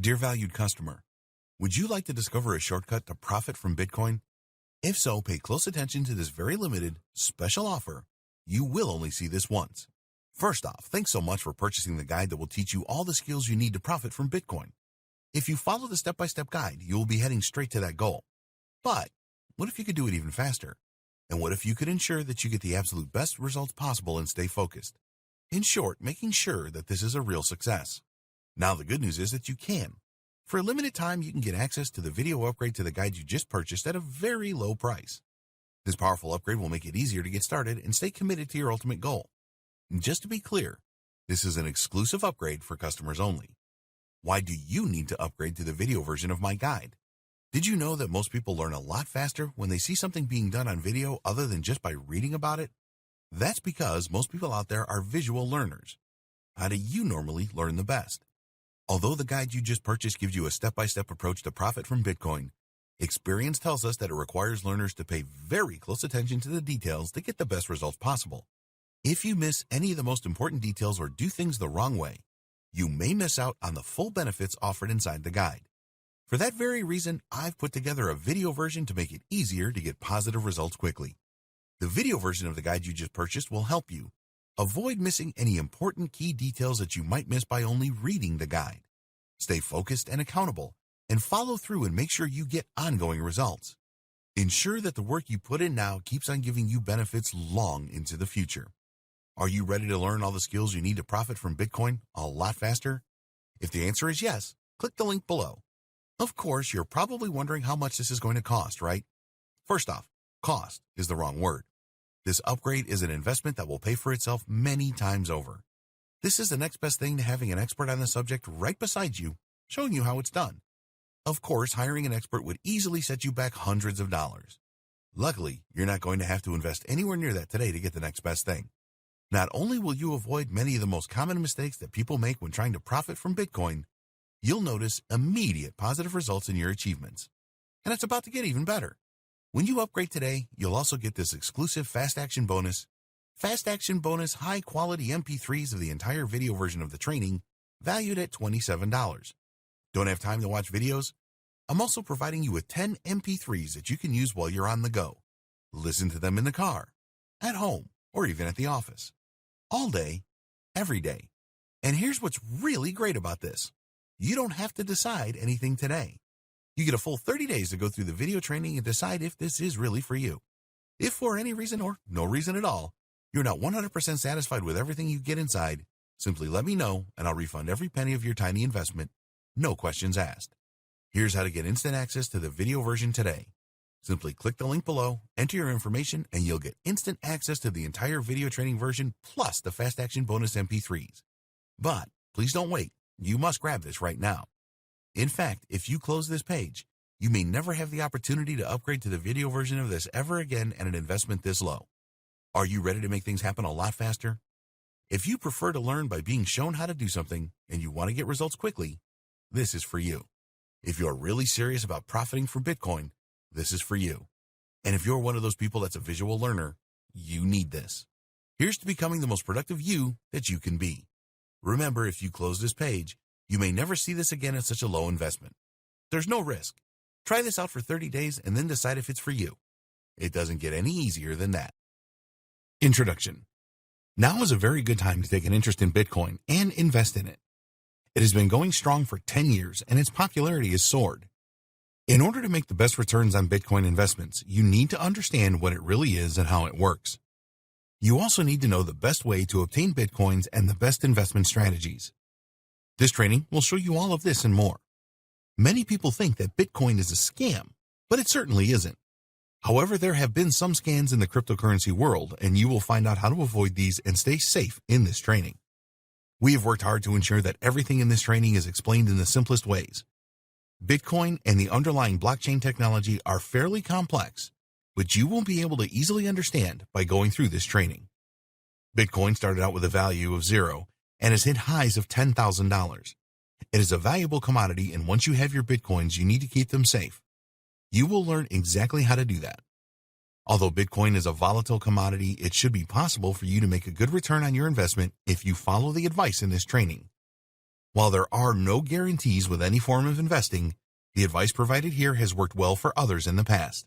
Dear valued customer, would you like to discover a shortcut to profit from Bitcoin? If so, pay close attention to this very limited, special offer. You will only see this once. First off, thanks so much for purchasing the guide that will teach you all the skills you need to profit from Bitcoin. If you follow the step-by-step guide, you will be heading straight to that goal. But what if you could do it even faster? And what if you could ensure that you get the absolute best results possible and stay focused? In short, making sure that this is a real success. Now the good news is that you can. For a limited time, you can get access to the video upgrade to the guide you just purchased at a very low price. This powerful upgrade will make it easier to get started and stay committed to your ultimate goal. And just to be clear, this is an exclusive upgrade for customers only. Why do you need to upgrade to the video version of my guide? Did you know that most people learn a lot faster when they see something being done on video other than just by reading about it? That's because most people out there are visual learners. How do you normally learn the best? Although the guide you just purchased gives you a step-by-step approach to profit from Bitcoin, experience tells us that it requires learners to pay very close attention to the details to get the best results possible. If you miss any of the most important details or do things the wrong way, you may miss out on the full benefits offered inside the guide. For that very reason, I've put together a video version to make it easier to get positive results quickly. The video version of the guide you just purchased will help you avoid missing any important key details that you might miss by only reading the guide. Stay focused and accountable, and follow through and make sure you get ongoing results. Ensure that the work you put in now keeps on giving you benefits long into the future. Are you ready to learn all the skills you need to profit from Bitcoin a lot faster? If the answer is yes, click the link below. Of course, you're probably wondering how much this is going to cost, right? First off, cost is the wrong word. This upgrade is an investment that will pay for itself many times over. This is the next best thing to having an expert on the subject right beside you, showing you how it's done. Of course, hiring an expert would easily set you back hundreds of dollars. Luckily, you're not going to have to invest anywhere near that today to get the next best thing. Not only will you avoid many of the most common mistakes that people make when trying to profit from Bitcoin, you'll notice immediate positive results in your achievements. And it's about to get even better. When you upgrade today, you'll also get this exclusive Fast Action bonus. Fast Action bonus high-quality MP3s of the entire video version of the training, valued at $27. Don't have time to watch videos? I'm also providing you with 10 MP3s that you can use while you're on the go. Listen to them in the car, at home, or even at the office. All day, every day. And here's what's really great about this. You don't have to decide anything today. You get a full 30 days to go through the video training and decide if this is really for you. If for any reason or no reason at all, you're not 100% satisfied with everything you get inside, simply let me know and I'll refund every penny of your tiny investment, no questions asked. Here's how to get instant access to the video version today. Simply click the link below, enter your information, and you'll get instant access to the entire video training version plus the Fast Action bonus MP3s. But please don't wait. You must grab this right now. In fact, if you close this page, you may never have the opportunity to upgrade to the video version of this ever again at an investment this low. Are you ready to make things happen a lot faster? If you prefer to learn by being shown how to do something and you want to get results quickly, this is for you. If you're really serious about profiting from Bitcoin, this is for you. And if you're one of those people that's a visual learner, you need this. Here's to becoming the most productive you that you can be. Remember, if you close this page, you may never see this again at such a low investment. There's no risk. Try this out for 30 days and then decide if it's for you. It doesn't get any easier than that. Introduction. Now is a very good time to take an interest in Bitcoin and invest in it. It has been going strong for 10 years and its popularity has soared. In order to make the best returns on Bitcoin investments, you need to understand what it really is and how it works. You also need to know the best way to obtain Bitcoins and the best investment strategies. This training will show you all of this and more. Many people think that Bitcoin is a scam, but it certainly isn't. However, there have been some scams in the cryptocurrency world, and you will find out how to avoid these and stay safe in this training. We have worked hard to ensure that everything in this training is explained in the simplest ways. Bitcoin and the underlying blockchain technology are fairly complex, but you will be able to easily understand by going through this training. Bitcoin started out with a value of 0 and has hit highs of $10,000. It is a valuable commodity, and once you have your Bitcoins, you need to keep them safe. You will learn exactly how to do that. Although Bitcoin is a volatile commodity, it should be possible for you to make a good return on your investment if you follow the advice in this training. While there are no guarantees with any form of investing, the advice provided here has worked well for others in the past.